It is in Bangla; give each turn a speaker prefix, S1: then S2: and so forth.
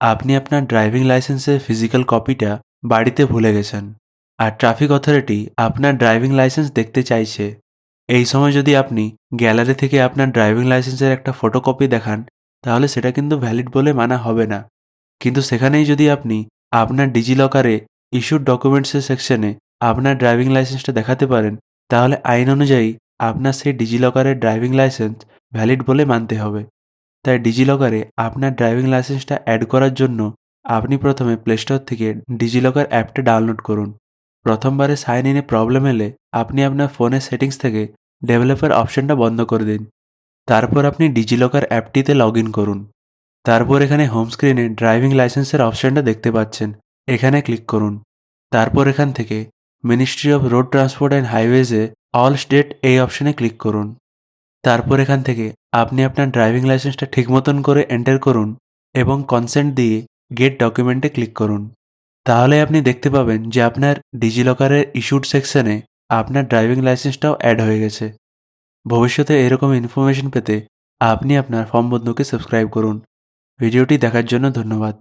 S1: আপনি আপনার ড্রাইভিং লাইসেন্সের ফিজিক্যাল কপিটা বাড়িতে ভুলে গেছেন, আর ট্রাফিক অথরিটি আপনার ড্রাইভিং লাইসেন্স দেখতে চাইছে। এই সময় যদি আপনি গ্যালারি থেকে আপনার ড্রাইভিং লাইসেন্সের একটা ফটোকপি দেখান, তাহলে সেটা কিন্তু ভ্যালিড বলে মানা হবে না। কিন্তু সেখানেই যদি আপনি আপনার ডিজিলকারে ইস্যুড ডকুমেন্টসের সেকশনে আপনার ড্রাইভিং লাইসেন্সটা দেখাতে পারেন, তাহলে আইন অনুযায়ী আপনার সেই ডিজিলকারের ড্রাইভিং লাইসেন্স ভ্যালিড বলে মানতে হবে। তাই ডিজিলকারে আপনার ড্রাইভিং লাইসেন্সটা অ্যাড করার জন্য আপনি প্রথমে প্লে স্টোর থেকে ডিজিলকার অ্যাপটা ডাউনলোড করুন। প্রথমবারে সাইন ইনে প্রবলেম এলে আপনি আপনার ফোনের সেটিংস থেকে ডেভেলপার অপশনটা বন্ধ করে দিন। তারপর আপনি ডিজিলকার অ্যাপটিতে লগ ইন করুন। তারপর এখানে হোম স্ক্রিনে ড্রাইভিং লাইসেন্সের অপশনটা দেখতে পাচ্ছেন, এখানে ক্লিক করুন। তারপর এখান থেকে ministry of road transport and হাইওয়েজে অল স্টেট এই অপশনে ক্লিক করুন। তারপর এখান থেকে আপনি আপনার ড্রাইভিং লাইসেন্সটা ঠিক মতন করে এন্টার করুন এবং কনসেন্ট দিয়ে গেট ডকুমেন্টে ক্লিক করুন। তাহলে আপনি দেখতে পাবেন যে আপনার ডিজিলকারের ইস্যুড সেকশনে আপনার ড্রাইভিং লাইসেন্সটাও অ্যাড হয়ে গেছে। ভবিষ্যতে এরকম ইনফরমেশন পেতে আপনি আপনার ফর্ম বন্ধুকে সাবস্ক্রাইব করুন। ভিডিওটি দেখার জন্য ধন্যবাদ।